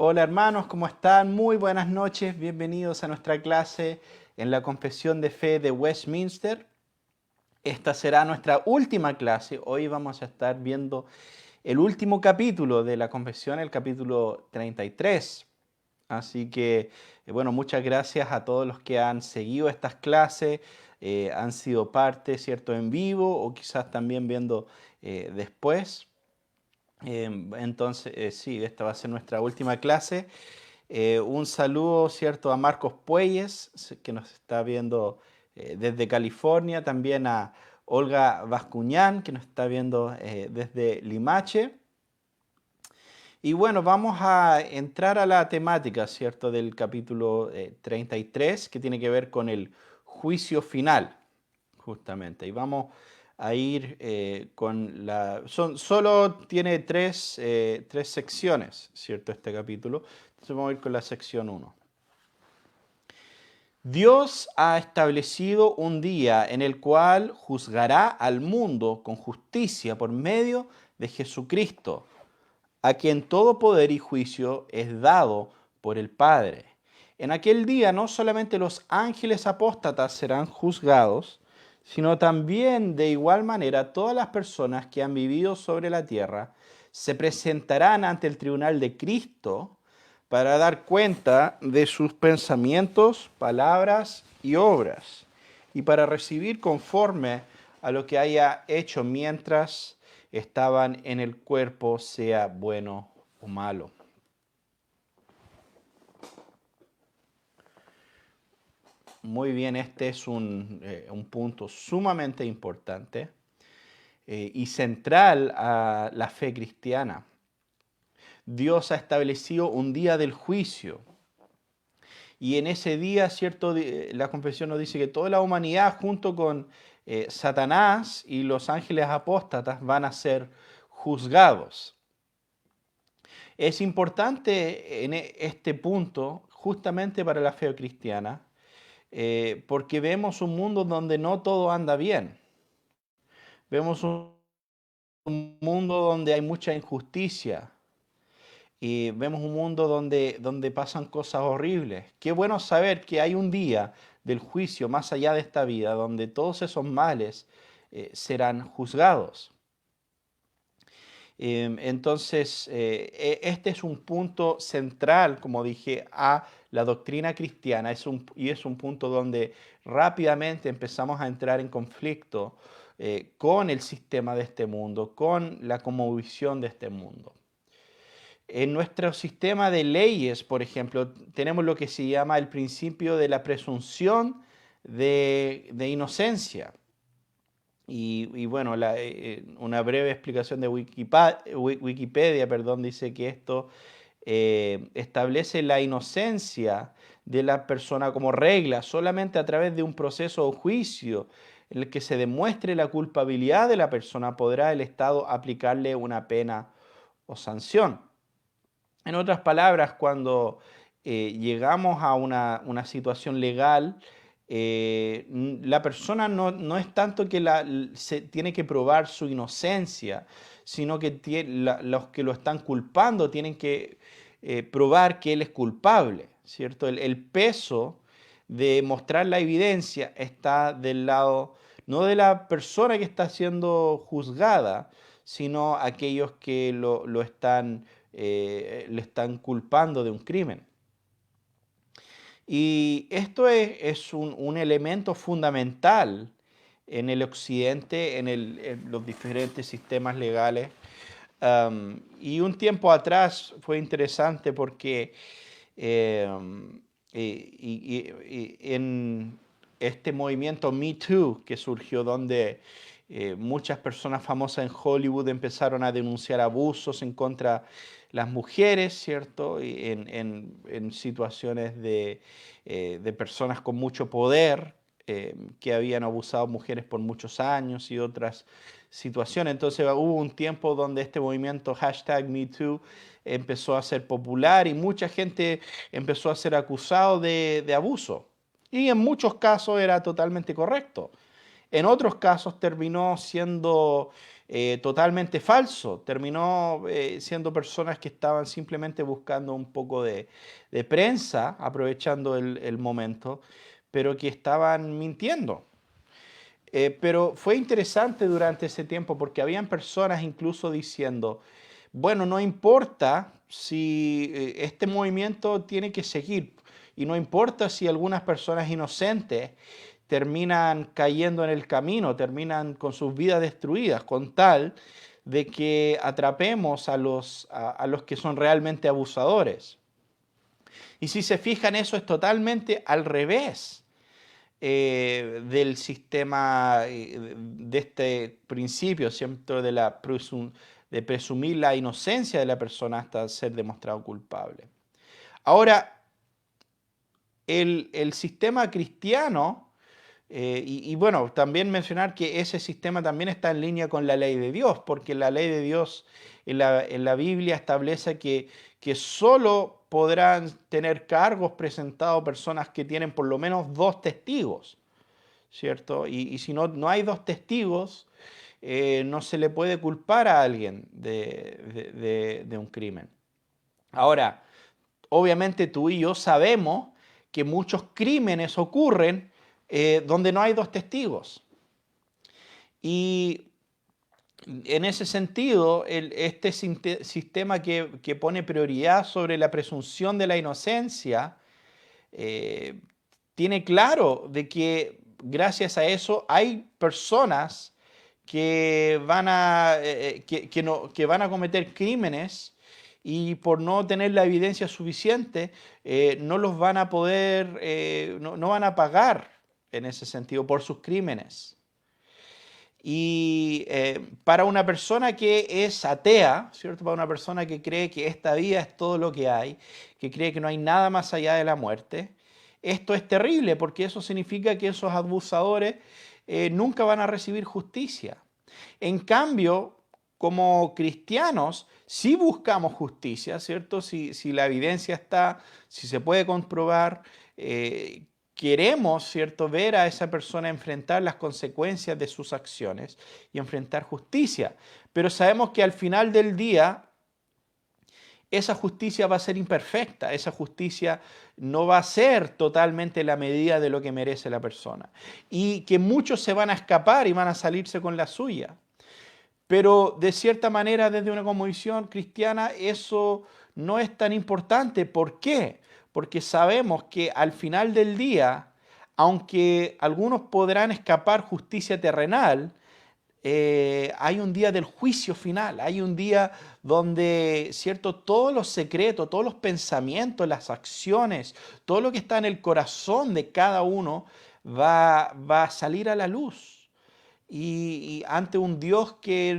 Hola hermanos, ¿cómo están? Muy buenas noches, bienvenidos a nuestra clase en la Confesión de Fe de Westminster. Esta será nuestra última clase. Hoy vamos a estar viendo el último capítulo de la Confesión, el capítulo 33. Así que, bueno, muchas gracias a todos los que han seguido estas clases, han sido parte, ¿cierto?, en vivo o quizás también viendo después. Entonces, sí, esta va a ser nuestra última clase. Un saludo, ¿cierto?, a Marcos Puelles, que nos está viendo desde California, también a Olga Bascuñán, que nos está viendo desde Limache. Y bueno, vamos a entrar a la temática, ¿cierto?, del capítulo 33, que tiene que ver con el juicio final, justamente. Y vamos a ir con la... solo tiene tres secciones, ¿cierto?, este capítulo. Entonces vamos a ir con la sección 1. Dios ha establecido un día en el cual juzgará al mundo con justicia por medio de Jesucristo, a quien todo poder y juicio es dado por el Padre. En aquel día no solamente los ángeles apóstatas serán juzgados, sino también de igual manera todas las personas que han vivido sobre la tierra se presentarán ante el tribunal de Cristo para dar cuenta de sus pensamientos, palabras y obras, y para recibir conforme a lo que haya hecho mientras estaban en el cuerpo, sea bueno o malo. Muy bien, este es un punto sumamente importante y central a la fe cristiana. Dios ha establecido un día del juicio. Y en ese día, ¿cierto? La confesión nos dice que toda la humanidad, junto con Satanás y los ángeles apóstatas, van a ser juzgados. Es importante en este punto, justamente para la fe cristiana, porque vemos un mundo donde no todo anda bien. Vemos un mundo donde hay mucha injusticia, y vemos un mundo donde pasan cosas horribles. Qué bueno saber que hay un día del juicio más allá de esta vida, donde todos esos males serán juzgados. Entonces, este es un punto central, como dije, a la doctrina cristiana, y es un punto donde rápidamente empezamos a entrar en conflicto con el sistema de este mundo, con la cosmovisión de este mundo. En nuestro sistema de leyes, por ejemplo, tenemos lo que se llama el principio de la presunción de inocencia. Y bueno, una breve explicación de Wikipedia, perdón, dice que esto establece la inocencia de la persona como regla solamente a través de un proceso o juicio en el que se demuestre la culpabilidad de la persona, podrá el Estado aplicarle una pena o sanción. En otras palabras, cuando llegamos a una situación legal, la persona no es tanto que se tiene que probar su inocencia, sino que los que lo están culpando tienen que probar que él es culpable, ¿cierto? El peso de mostrar la evidencia está del lado no de la persona que está siendo juzgada, sino aquellos que lo están le están culpando de un crimen. Y esto es un elemento fundamental en el occidente, en los diferentes sistemas legales. Y un tiempo atrás fue interesante porque en este movimiento Me Too que surgió donde muchas personas famosas en Hollywood empezaron a denunciar abusos en contra las mujeres, ¿cierto? Y en situaciones de personas con mucho poder que habían abusado mujeres por muchos años y otras situaciones. Entonces hubo un tiempo donde este movimiento #MeToo empezó a ser popular y mucha gente empezó a ser acusado de abuso. Y en muchos casos era totalmente correcto. En otros casos terminó siendo totalmente falso, terminó siendo personas que estaban simplemente buscando un poco de prensa, aprovechando el momento, pero que estaban mintiendo. Pero fue interesante durante ese tiempo porque habían personas incluso diciendo, bueno, no importa si este movimiento tiene que seguir y no importa si algunas personas inocentes terminan cayendo en el camino, terminan con sus vidas destruidas, con tal de que atrapemos a los que son realmente abusadores. Y si se fijan, eso es totalmente al revés del sistema, de este principio, siempre de presumir la inocencia de la persona hasta ser demostrado culpable. Ahora, el sistema cristiano, y bueno, también mencionar que ese sistema también está en línea con la ley de Dios, porque la ley de Dios en la Biblia establece que solo podrán tener cargos presentados personas que tienen por lo menos 2 testigos, ¿cierto? Y si no hay 2 testigos, no se le puede culpar a alguien de un crimen. Ahora, obviamente tú y yo sabemos que muchos crímenes ocurren donde no hay 2 testigos. Y en ese sentido, este sistema que pone prioridad sobre la presunción de la inocencia, eh, tiene claro de que gracias a eso hay personas que van que van a cometer crímenes y por no tener la evidencia suficiente, no los van a poder, no van a pagar en ese sentido por sus crímenes. Y para una persona que es atea, ¿cierto? Para una persona que cree que esta vida es todo lo que hay, que cree que no hay nada más allá de la muerte, esto es terrible porque eso significa que esos abusadores nunca van a recibir justicia. En cambio, como cristianos, si buscamos justicia, ¿cierto? Si la evidencia está, si se puede comprobar, queremos, ¿cierto?, ver a esa persona enfrentar las consecuencias de sus acciones y enfrentar justicia. Pero sabemos que al final del día, esa justicia va a ser imperfecta, esa justicia no va a ser totalmente la medida de lo que merece la persona. Y que muchos se van a escapar y van a salirse con la suya. Pero de cierta manera, desde una cosmovisión cristiana, eso no es tan importante. ¿Por qué? Porque sabemos que al final del día, aunque algunos podrán escapar justicia terrenal, hay un día del juicio final, hay un día donde, ¿cierto?, todos los secretos, todos los pensamientos, las acciones, todo lo que está en el corazón de cada uno va a salir a la luz. Y ante un Dios que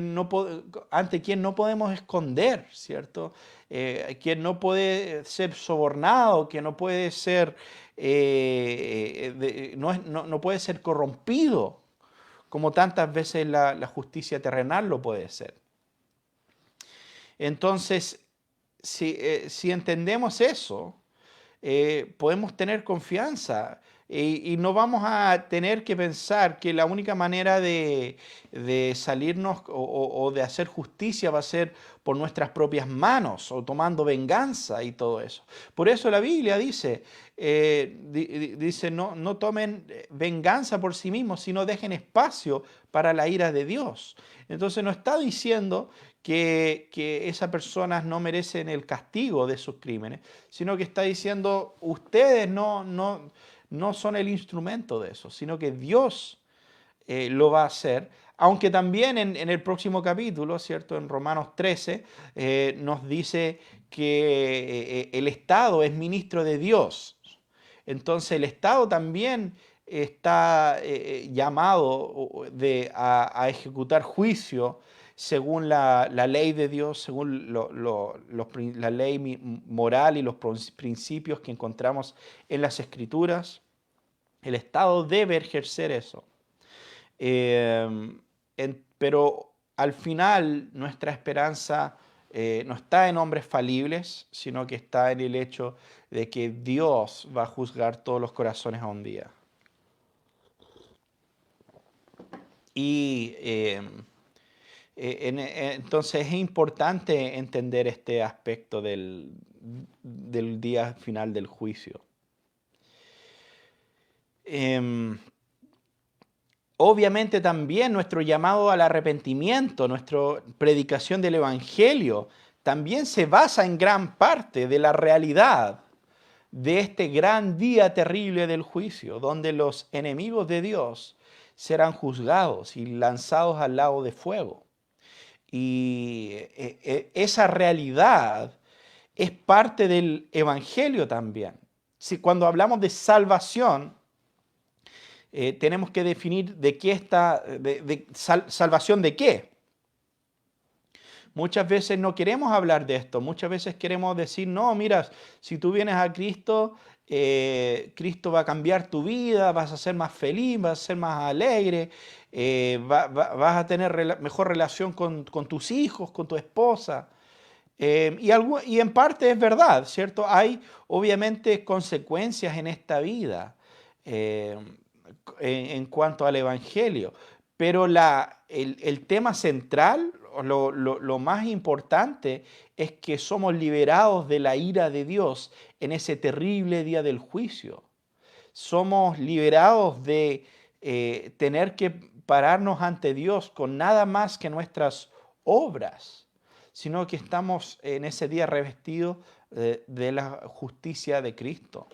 ante quien no podemos esconder, ¿cierto? Quien no puede ser sobornado, que no puede ser, no puede ser corrompido, como tantas veces la justicia terrenal lo puede ser. Entonces, si entendemos eso, podemos tener confianza y no vamos a tener que pensar que la única manera de salirnos o de hacer justicia va a ser por nuestras propias manos o tomando venganza y todo eso. Por eso la Biblia dice, dice no tomen venganza por sí mismos, sino dejen espacio para la ira de Dios. Entonces no está diciendo que esas personas no merecen el castigo de sus crímenes, sino que está diciendo, ustedes no son el instrumento de eso, sino que Dios lo va a hacer. Aunque también en el próximo capítulo, ¿cierto? En Romanos 13, nos dice que el Estado es ministro de Dios. Entonces el Estado también está llamado a ejecutar juicio según la ley de Dios, según la ley moral y los principios que encontramos en las Escrituras. El Estado debe ejercer eso. Pero al final nuestra esperanza no está en hombres falibles, sino que está en el hecho de que Dios va a juzgar todos los corazones a un día. Y entonces es importante entender este aspecto del día final del juicio. Em, Obviamente también nuestro llamado al arrepentimiento, nuestra predicación del Evangelio, también se basa en gran parte de la realidad de este gran día terrible del juicio, donde los enemigos de Dios serán juzgados y lanzados al lago de fuego. Y esa realidad es parte del Evangelio también. Si cuando hablamos de salvación, tenemos que definir de qué está, salvación de qué. Muchas veces no queremos hablar de esto, muchas veces queremos decir, no, mira, si tú vienes a Cristo, Cristo va a cambiar tu vida, vas a ser más feliz, vas a ser más alegre, vas a tener mejor relación con tus hijos, con tu esposa. Y en parte es verdad, ¿cierto? Hay obviamente consecuencias en esta vida eh, en cuanto al Evangelio, pero el tema central, o lo más importante, es que somos liberados de la ira de Dios en ese terrible día del juicio. Somos liberados de tener que pararnos ante Dios con nada más que nuestras obras, sino que estamos en ese día revestidos de la justicia de Cristo.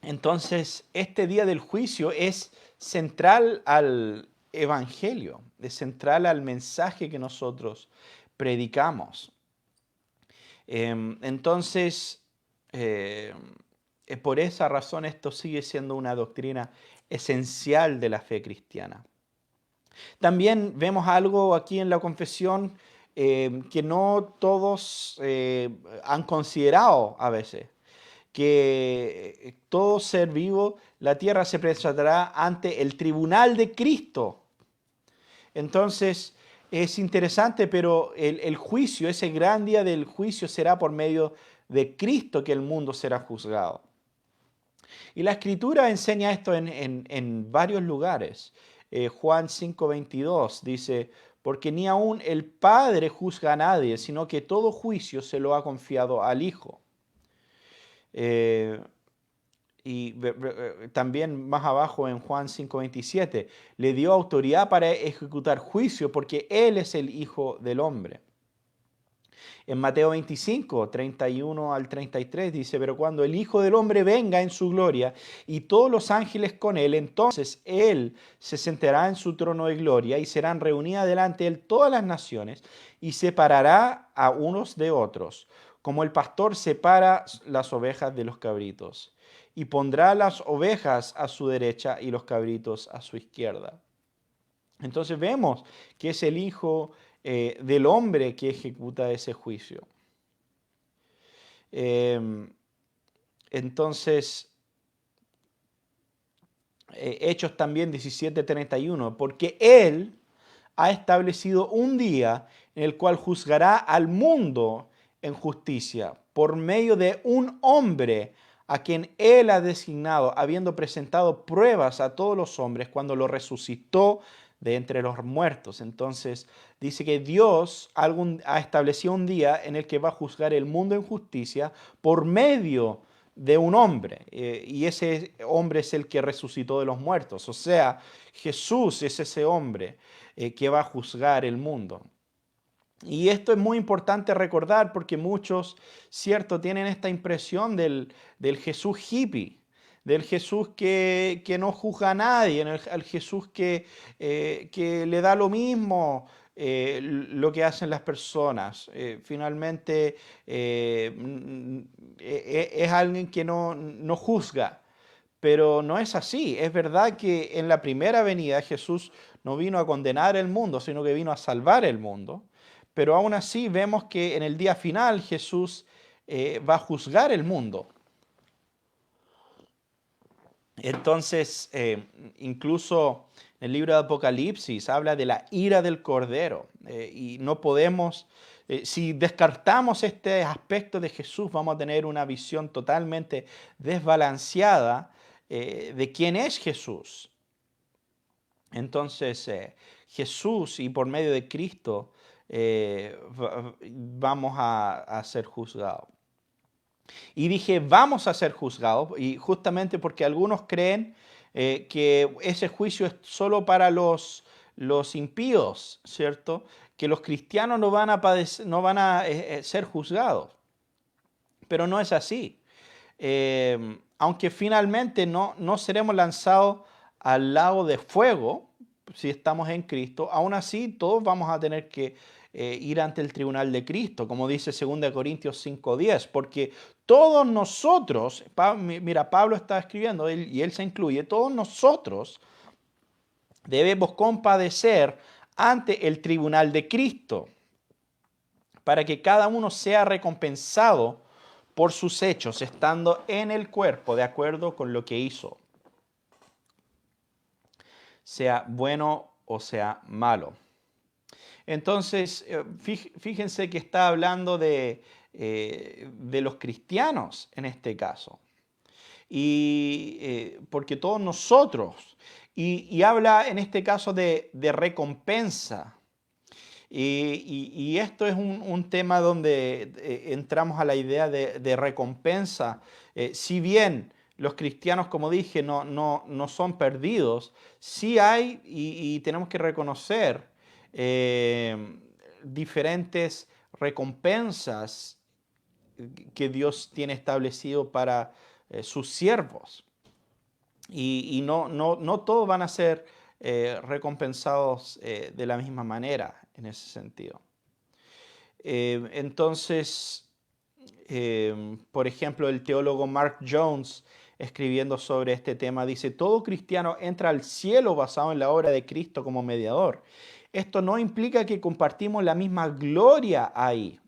Entonces, este día del juicio es central al Evangelio, es central al mensaje que nosotros predicamos. Entonces, eh, por esa razón esto sigue siendo una doctrina esencial de la fe cristiana. También vemos algo aquí en la confesión que no todos han considerado a veces, que todo ser vivo, la tierra se presentará ante el tribunal de Cristo. Entonces, es interesante, pero el juicio, ese gran día del juicio será por medio de Cristo que el mundo será juzgado. Y la Escritura enseña esto en varios lugares. Juan 5:22 dice, porque ni aun el Padre juzga a nadie, sino que todo juicio se lo ha confiado al Hijo. Eh, y también más abajo en Juan 5:27, le dio autoridad para ejecutar juicio porque Él es el Hijo del Hombre. En Mateo 25, 31 al 33 dice, pero cuando el Hijo del Hombre venga en su gloria y todos los ángeles con él, entonces Él se sentará en su trono de gloria y serán reunidas delante de Él todas las naciones y separará a unos de otros, como el pastor separa las ovejas de los cabritos. Y pondrá las ovejas a su derecha y los cabritos a su izquierda. Entonces vemos que es el Hijo del Hombre que ejecuta ese juicio. Entonces, Hechos también 17:31, porque Él ha establecido un día en el cual juzgará al mundo en justicia por medio de un hombre a quien Él ha designado, habiendo presentado pruebas a todos los hombres cuando lo resucitó de entre los muertos. Entonces dice que Dios ha establecido un día en el que va a juzgar el mundo en justicia por medio de un hombre, y ese hombre es el que resucitó de los muertos. O sea, Jesús es ese hombre que va a juzgar el mundo. Y esto es muy importante recordar porque muchos, cierto, tienen esta impresión del Jesús hippie, del Jesús que no juzga a nadie, al Jesús que le da lo mismo lo que hacen las personas. Finalmente es alguien que no juzga. Pero no es así. Es verdad que en la primera venida Jesús no vino a condenar el mundo, sino que vino a salvar el mundo. Pero aún así vemos que en el día final Jesús va a juzgar el mundo. Entonces, incluso en el libro de Apocalipsis habla de la ira del Cordero. Y no podemos, si descartamos este aspecto de Jesús, vamos a tener una visión totalmente desbalanceada de quién es Jesús. Entonces, Jesús y por medio de Cristo vamos a ser juzgados. Y dije, vamos a ser juzgados, y justamente porque algunos creen que ese juicio es solo para los impíos, ¿cierto? Que los cristianos no van a, no van a ser juzgados, pero no es así. Aunque finalmente no seremos lanzados al lago de fuego, si estamos en Cristo, aún así todos vamos a tener que ir ante el tribunal de Cristo, como dice 2 Corintios 5:10, porque todos nosotros, mira, Pablo está escribiendo y él se incluye, todos nosotros debemos compadecer ante el tribunal de Cristo, para que cada uno sea recompensado por sus hechos, estando en el cuerpo de acuerdo con lo que hizo, sea bueno o sea malo. Entonces, fíjense que está hablando de los cristianos en este caso, y porque todos nosotros, y habla en este caso de recompensa. Y esto es un tema donde entramos a la idea de recompensa. Si bien los cristianos, como dije, no son perdidos, sí hay y tenemos que reconocer eh, diferentes recompensas que Dios tiene establecido para sus siervos. Y no todos van a ser recompensados de la misma manera en ese sentido. Entonces, por ejemplo, el teólogo Mark Jones, escribiendo sobre este tema, dice, todo cristiano entra al cielo basado en la obra de Cristo como mediador. Esto no implica que compartimos la misma gloria ahí.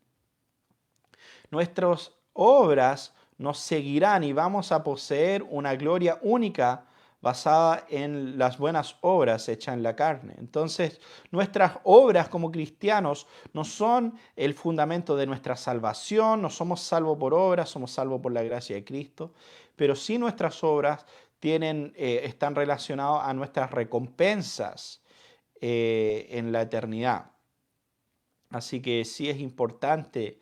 Nuestras obras nos seguirán y vamos a poseer una gloria única basada en las buenas obras hechas en la carne. Entonces, nuestras obras como cristianos no son el fundamento de nuestra salvación, no somos salvos por obras, somos salvos por la gracia de Cristo, pero sí nuestras obras están relacionadas a nuestras recompensas en la eternidad. Así que sí es importante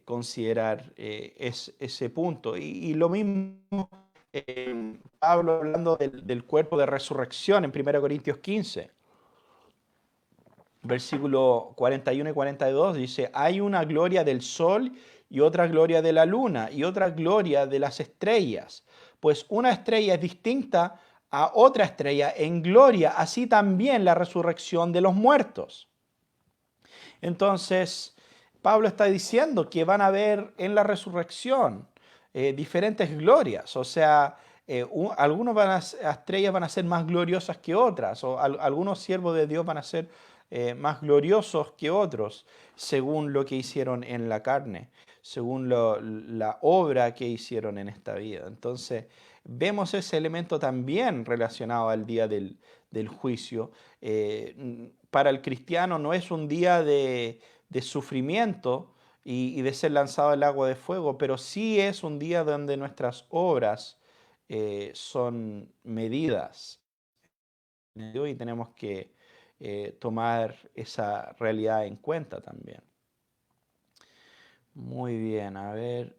considerar ese punto. Y lo mismo Pablo hablando del cuerpo de resurrección en 1 Corintios 15, versículo 41 y 42, dice, hay una gloria del sol y otra gloria de la luna y otra gloria de las estrellas, pues una estrella es distinta a otra estrella en gloria, así también la resurrección de los muertos. Entonces, Pablo está diciendo que van a ver en la resurrección diferentes glorias, o sea, estrellas van a ser más gloriosas que otras, o algunos siervos de Dios van a ser más gloriosos que otros, según lo que hicieron en la carne, según la obra que hicieron en esta vida. Entonces, vemos ese elemento también relacionado al día del juicio. Para el cristiano no es un día de sufrimiento y de ser lanzado al agua de fuego, pero sí es un día donde nuestras obras son medidas y tenemos que tomar esa realidad en cuenta también. Muy bien, a ver,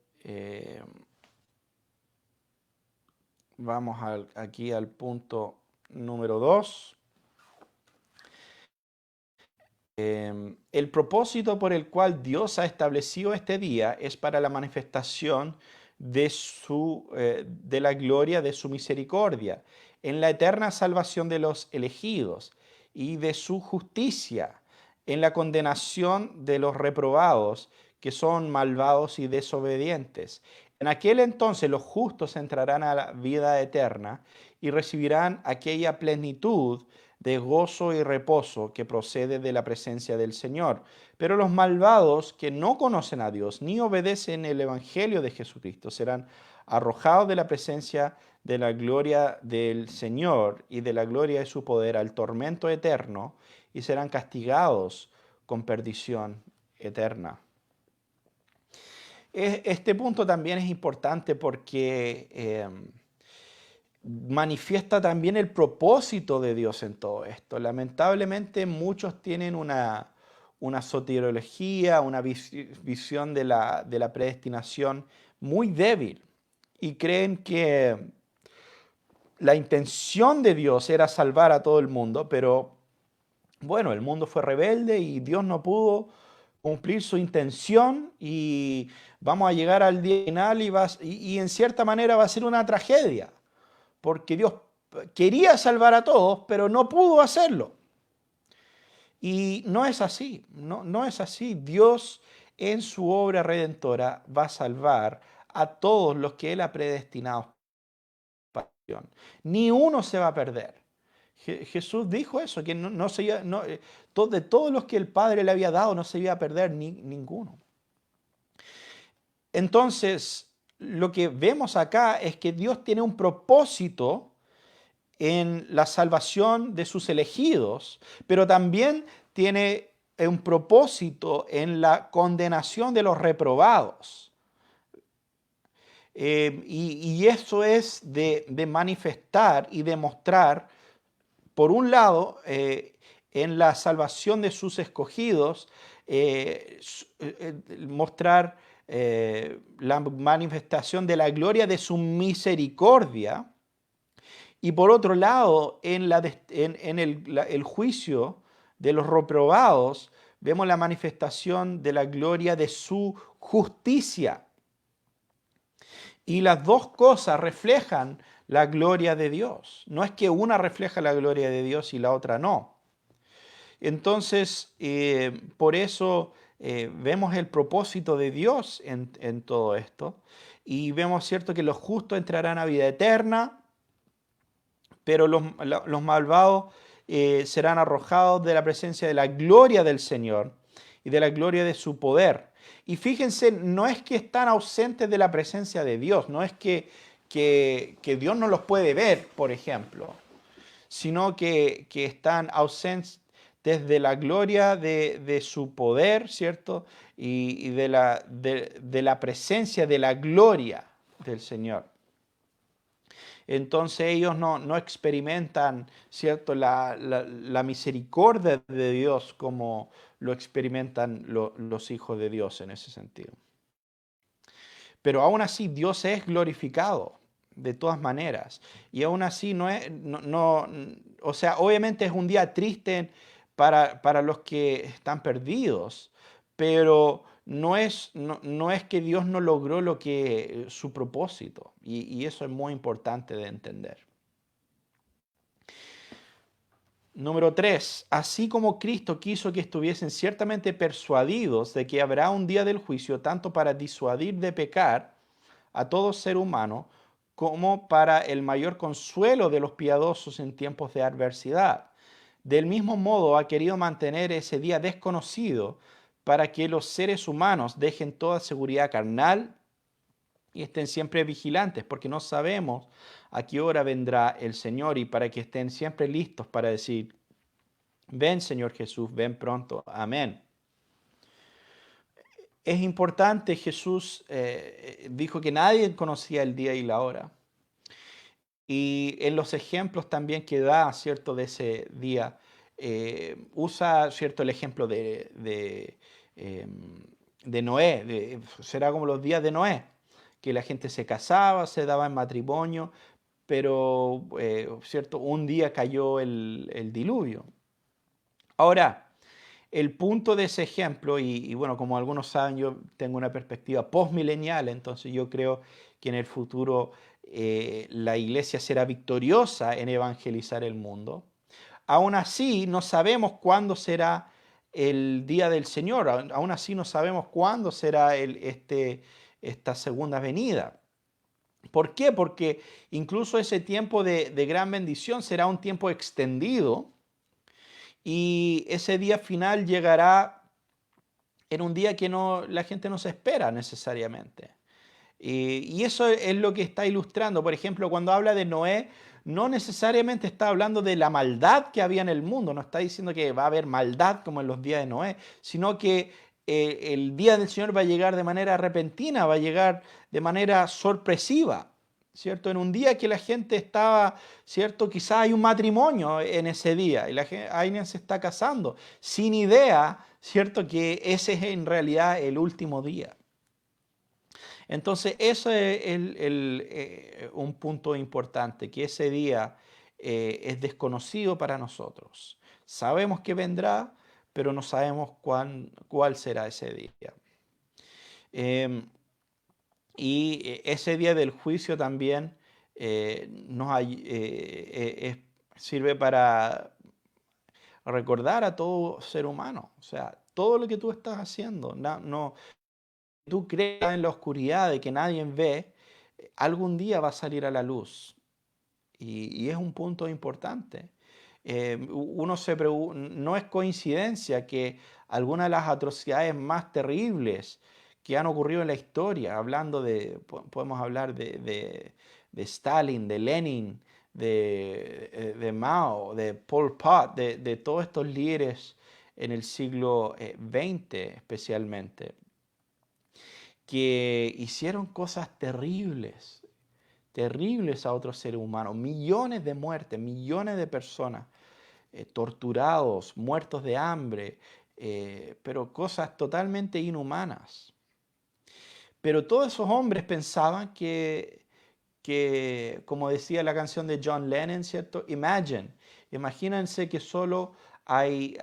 vamos aquí al punto número 2. El propósito por el cual Dios ha establecido este día es para la manifestación de la gloria de su misericordia, en la eterna salvación de los elegidos y de su justicia, en la condenación de los reprobados, que son malvados y desobedientes. En aquel entonces los justos entrarán a la vida eterna y recibirán aquella plenitud de gozo y reposo que procede de la presencia del Señor. Pero los malvados que no conocen a Dios ni obedecen el Evangelio de Jesucristo serán arrojados de la presencia de la gloria del Señor y de la gloria de su poder al tormento eterno y serán castigados con perdición eterna. Este punto también es importante porque manifiesta también el propósito de Dios en todo esto. Lamentablemente muchos tienen una soteriología, una visión de la predestinación muy débil y creen que la intención de Dios era salvar a todo el mundo, pero bueno, el mundo fue rebelde y Dios no pudo cumplir su intención y vamos a llegar al día final y en cierta manera va a ser una tragedia, porque Dios quería salvar a todos, pero no pudo hacerlo. Y no es así, no es así. Dios en su obra redentora va a salvar a todos los que Él ha predestinado para salvación. Ni uno se va a perder. Jesús dijo eso, que no se iba, de todos los que el Padre le había dado no se iba a perder ninguno. Entonces, lo que vemos acá es que Dios tiene un propósito en la salvación de sus elegidos, pero también tiene un propósito en la condenación de los reprobados. Y eso es de manifestar y demostrar, por un lado, en la salvación de sus escogidos, mostrar la manifestación de la gloria de su misericordia. Y por otro lado, en el juicio de los reprobados, vemos la manifestación de la gloria de su justicia. Y las dos cosas reflejan la gloria de Dios. No es que una refleja la gloria de Dios y la otra no. Entonces, por eso vemos el propósito de Dios en todo esto. Y vemos, cierto, que los justos entrarán a vida eterna, pero los malvados serán arrojados de la presencia de la gloria del Señor y de la gloria de su poder. Y fíjense, no es que están ausentes de la presencia de Dios, no es que Dios no los puede ver, por ejemplo, sino que están ausentes de la gloria de su poder, ¿cierto? Y de la presencia de la gloria del Señor. Entonces ellos no experimentan, ¿cierto?, la misericordia de Dios como lo experimentan los hijos de Dios en ese sentido. Pero aún así Dios es glorificado de todas maneras. Y aún así o sea, obviamente es un día triste para los que están perdidos, pero no es que Dios no logró su propósito. Y eso es muy importante de entender. Número 3. Así como Cristo quiso que estuviesen ciertamente persuadidos de que habrá un día del juicio, tanto para disuadir de pecar a todo ser humano, como para el mayor consuelo de los piadosos en tiempos de adversidad. Del mismo modo ha querido mantener ese día desconocido para que los seres humanos dejen toda seguridad carnal y estén siempre vigilantes, porque no sabemos a qué hora vendrá el Señor, y para que estén siempre listos para decir: ven, Señor Jesús, ven pronto. Amén. Es importante, Jesús dijo que nadie conocía el día y la hora. Y en los ejemplos también que da, ¿cierto?, de ese día, usa, ¿cierto?, el ejemplo de Noé. Será como los días de Noé, que la gente se casaba, se daba en matrimonio, pero, ¿cierto?, un día cayó el diluvio. Ahora, el punto de ese ejemplo, y bueno, como algunos saben, yo tengo una perspectiva postmilenial, entonces yo creo que en el futuro la iglesia será victoriosa en evangelizar el mundo. Aún así, no sabemos cuándo será el día del Señor, aún así no sabemos cuándo será esta segunda venida. ¿Por qué? Porque incluso ese tiempo de gran bendición será un tiempo extendido, y ese día final llegará en un día que la gente no se espera necesariamente. Y eso es lo que está ilustrando. Por ejemplo, cuando habla de Noé, no necesariamente está hablando de la maldad que había en el mundo, no está diciendo que va a haber maldad como en los días de Noé, sino que el día del Señor va a llegar de manera repentina, va a llegar de manera sorpresiva, ¿cierto? En un día que la gente estaba, ¿cierto? Quizás hay un matrimonio en ese día y alguien se está casando, sin idea, ¿cierto? Que ese es en realidad el último día. Entonces, eso es un punto importante, que ese día es desconocido para nosotros. Sabemos que vendrá, pero no sabemos cuál será ese día. Em, ese día del juicio también sirve para recordar a todo ser humano. O sea, todo lo que tú estás haciendo, tú crees en la oscuridad de que nadie ve, algún día va a salir a la luz. Y es un punto importante. No es coincidencia que algunas de las atrocidades más terribles que han ocurrido en la historia, podemos hablar de Stalin, de Lenin, de Mao, de Pol Pot, de todos estos líderes en el siglo XX especialmente, que hicieron cosas terribles, terribles a otros seres humanos, millones de muertes, millones de personas torturados, muertos de hambre, pero cosas totalmente inhumanas. Pero todos esos hombres pensaban como decía la canción de John Lennon, ¿cierto? Imagínense que solo hay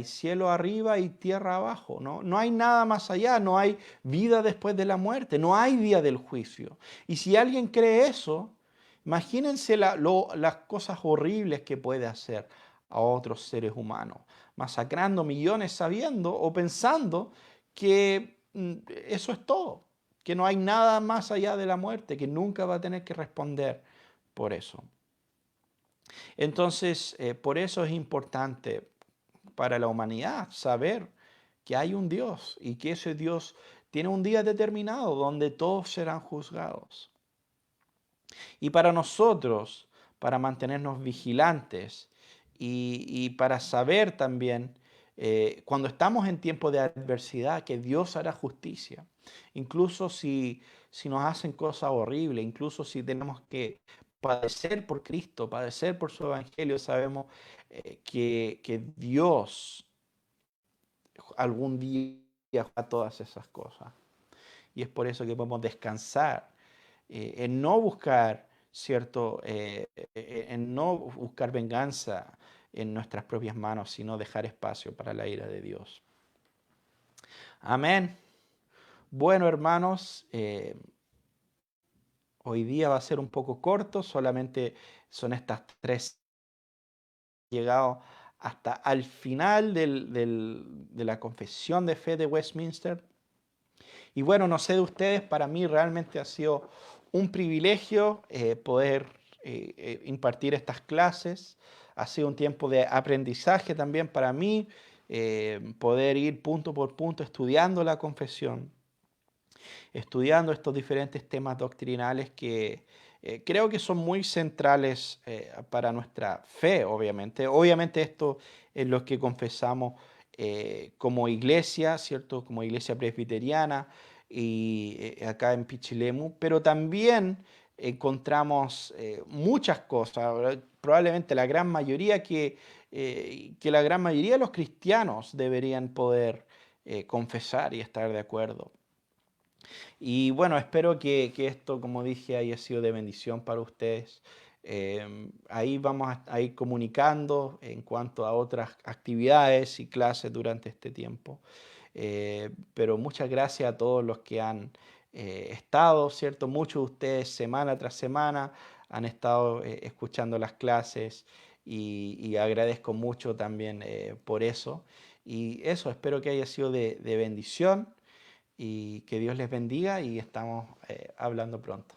cielo arriba y tierra abajo, ¿no? No hay nada más allá, no hay vida después de la muerte, no hay día del juicio. Y si alguien cree eso, imagínense las cosas horribles que puede hacer a otros seres humanos, masacrando millones sabiendo o pensando que eso es todo, que no hay nada más allá de la muerte, que nunca va a tener que responder por eso. Entonces, por eso es importante para la humanidad saber que hay un Dios y que ese Dios tiene un día determinado donde todos serán juzgados. Y para nosotros, para mantenernos vigilantes y para saber también, cuando estamos en tiempo de adversidad, que Dios hará justicia. Incluso si nos hacen cosas horribles, incluso si tenemos que padecer por Cristo, padecer por su evangelio, sabemos que Dios algún día hará todas esas cosas. Y es por eso que podemos descansar en no buscar, ¿cierto? En no buscar venganza en nuestras propias manos, sino dejar espacio para la ira de Dios. Amén. Bueno, hermanos, hoy día va a ser un poco corto, solamente son estas tres llegado hasta al final de la confesión de fe de Westminster. Y bueno, no sé de ustedes, para mí realmente ha sido un privilegio poder impartir estas clases. Ha sido un tiempo de aprendizaje también para mí, poder ir punto por punto estudiando la confesión, estudiando estos diferentes temas doctrinales que creo que son muy centrales para nuestra fe, obviamente. Obviamente esto es lo que confesamos como iglesia, ¿cierto? Como iglesia presbiteriana y acá en Pichilemu, pero también encontramos muchas cosas, ¿verdad? Probablemente la gran mayoría que la gran mayoría de los cristianos deberían poder confesar y estar de acuerdo. Y bueno, espero que esto, como dije, haya sido de bendición para ustedes. Ahí vamos a ir comunicando en cuanto a otras actividades y clases durante este tiempo. Pero muchas gracias a todos los que han estado, ¿cierto? Muchos de ustedes semana tras semana han estado escuchando las clases y agradezco mucho también por eso. Y eso, espero que haya sido de bendición y que Dios les bendiga y estamos hablando pronto.